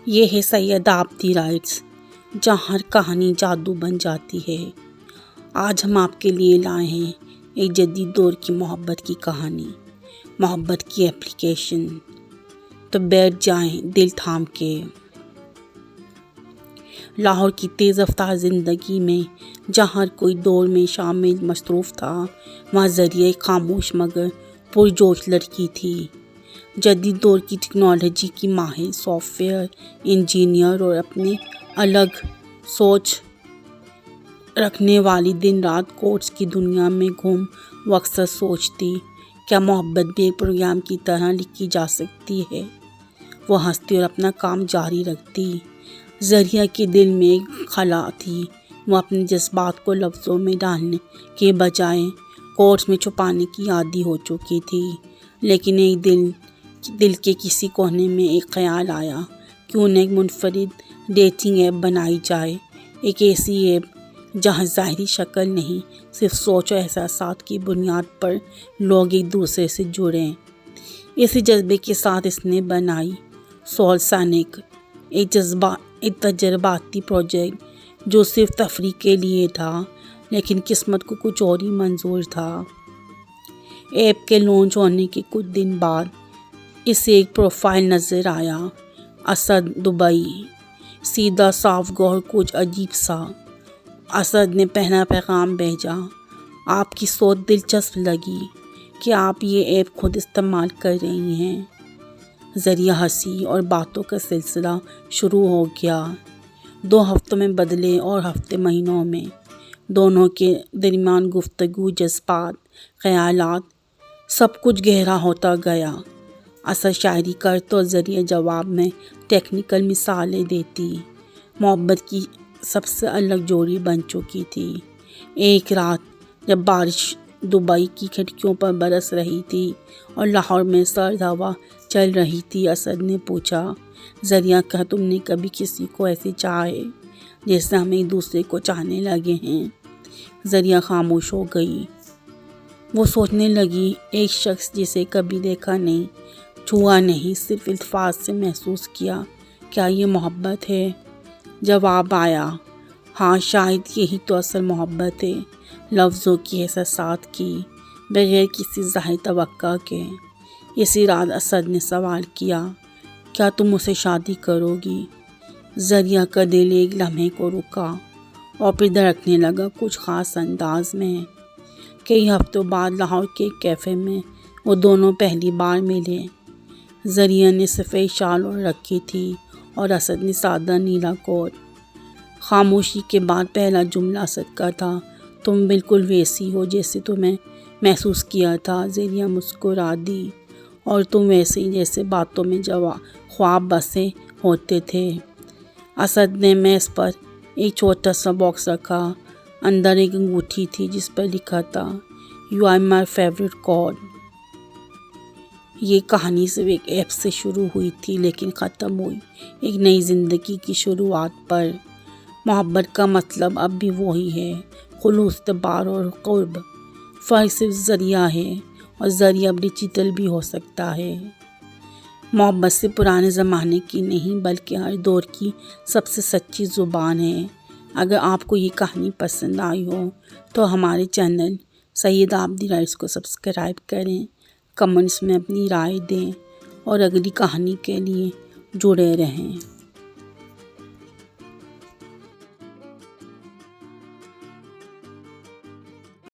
یہ ہے سید آبدی رائٹس، جہاں ہر کہانی جادو بن جاتی ہے۔ آج ہم آپ کے لیے لائے ہیں ایک جدید دور کی محبت کی کہانی، محبت کی اپلیکیشن۔ تو بیٹھ جائیں دل تھام کے۔ لاہور کی تیز رفتار زندگی میں جہاں ہر کوئی دور میں شامل مصروف تھا، وہاں ذریعہ ایک خاموش مگر پرجوش لڑکی تھی۔ جدید دور کی ٹیکنالوجی کی ماہر سافٹ ویئر انجینئر اور اپنے الگ سوچ رکھنے والی دن رات کوڈز کی دنیا میں گم وہ اکثر سوچتی، کیا محبت بھی ایک پروگرام کی طرح لکھی جا سکتی ہے؟ وہ ہنستی اور اپنا کام جاری رکھتی۔ ذریعہ کے دل میں ایک خلا تھی، وہ اپنے جذبات کو لفظوں میں ڈالنے کے بجائے کوڈز میں چھپانے کی عادی ہو چکی تھی۔ لیکن ایک دل کے کسی کونے میں ایک خیال آیا، کیوں نہ ایک منفرد ڈیٹنگ ایپ بنائی جائے، ایک ایسی ایپ جہاں ظاہری شکل نہیں، صرف سوچ اور احساسات کی بنیاد پر لوگ ایک دوسرے سے جڑیں۔ اسی جذبے کے ساتھ اس نے بنائی سول سینک، ایک تجرباتی پروجیکٹ جو صرف تفریح کے لیے تھا، لیکن قسمت کو کچھ اور ہی منظور تھا۔ ایپ کے لانچ ہونے کے کچھ دن بعد اسے ایک پروفائل نظر آیا، اسد دبئی، سیدھا صاف گو اور کچھ عجیب سا۔ اسد نے پہلا پیغام بھیجا، آپ کی سوچ دلچسپ لگی، کیا آپ یہ ایپ خود استعمال کر رہی ہیں؟ ذریعہ ہنسی اور باتوں کا سلسلہ شروع ہو گیا۔ 2 ہفتوں میں بدلے اور ہفتے مہینوں میں، دونوں کے درمیان گفتگو، جذبات، خیالات، سب کچھ گہرا ہوتا گیا۔ اسد شاعری کرتا اور ذریعہ جواب میں ٹیکنیکل مثالیں دیتی۔ محبت کی سب سے الگ جوڑی بن چکی تھی۔ ایک رات جب بارش دبئی کی کھڑکیوں پر برس رہی تھی اور لاہور میں سرد ہوا چل رہی تھی، اسد نے پوچھا، ذریعہ، کیا تم نے کبھی کسی کو ایسے چاہا ہے جیسے ہم ایک دوسرے کو چاہنے لگے ہیں؟ ذریعہ خاموش ہو گئی۔ وہ سوچنے لگی، ایک شخص جسے کبھی دیکھا نہیں، چھوا نہیں، صرف الفاظ سے محسوس کیا، کیا یہ محبت ہے؟ جواب آیا، ہاں، شاید یہی تو اصل محبت ہے، لفظوں کی، احساسات کی، بغیر کسی ظاہر توقع کے۔ اسی رات اسد نے سوال کیا، کیا تم مجھ سے شادی کرو گی؟ ذریعہ کا دل ایک لمحے کو رکا اور پھر دھڑکنے لگا کچھ خاص انداز میں۔ کئی ہفتوں بعد لاہور کے ایک کیفے میں وہ دونوں پہلی بار ملے۔ ذریعہ نے سفید شال اوڑھ رکھی تھی اور اسد نے سادہ نیلا کوٹ۔ خاموشی کے بعد پہلا جملہ اسد کا تھا، تم بالکل ویسی ہو جیسے تمہیں محسوس کیا تھا۔ ذریعہ مسکرا دی، اور تم ویسے ہی جیسے باتوں میں خواب بسے ہوتے تھے۔ اسد نے میز پر ایک چھوٹا سا باکس رکھا، اندر ایک انگوٹھی تھی جس پر لکھا تھا، you are my favourite code. یہ کہانی صرف ایک ایپ سے شروع ہوئی تھی، لیکن ختم ہوئی ایک نئی زندگی کی شروعات پر۔ محبت کا مطلب اب بھی وہی ہے، خلوص، اعتبار اور قرب۔ فرق صرف ذریعہ ہے، اور ذریعہ اب ڈیجیٹل بھی ہو سکتا ہے۔ محبت سے پرانے زمانے کی نہیں، بلکہ ہر دور کی سب سے سچی زبان ہے۔ اگر آپ کو یہ کہانی پسند آئی ہو تو ہمارے چینل سید آبدی رائٹس کو سبسکرائب کریں، کمنٹس میں اپنی رائے دیں اور اگلی کہانی کے لیے جڑے رہیں۔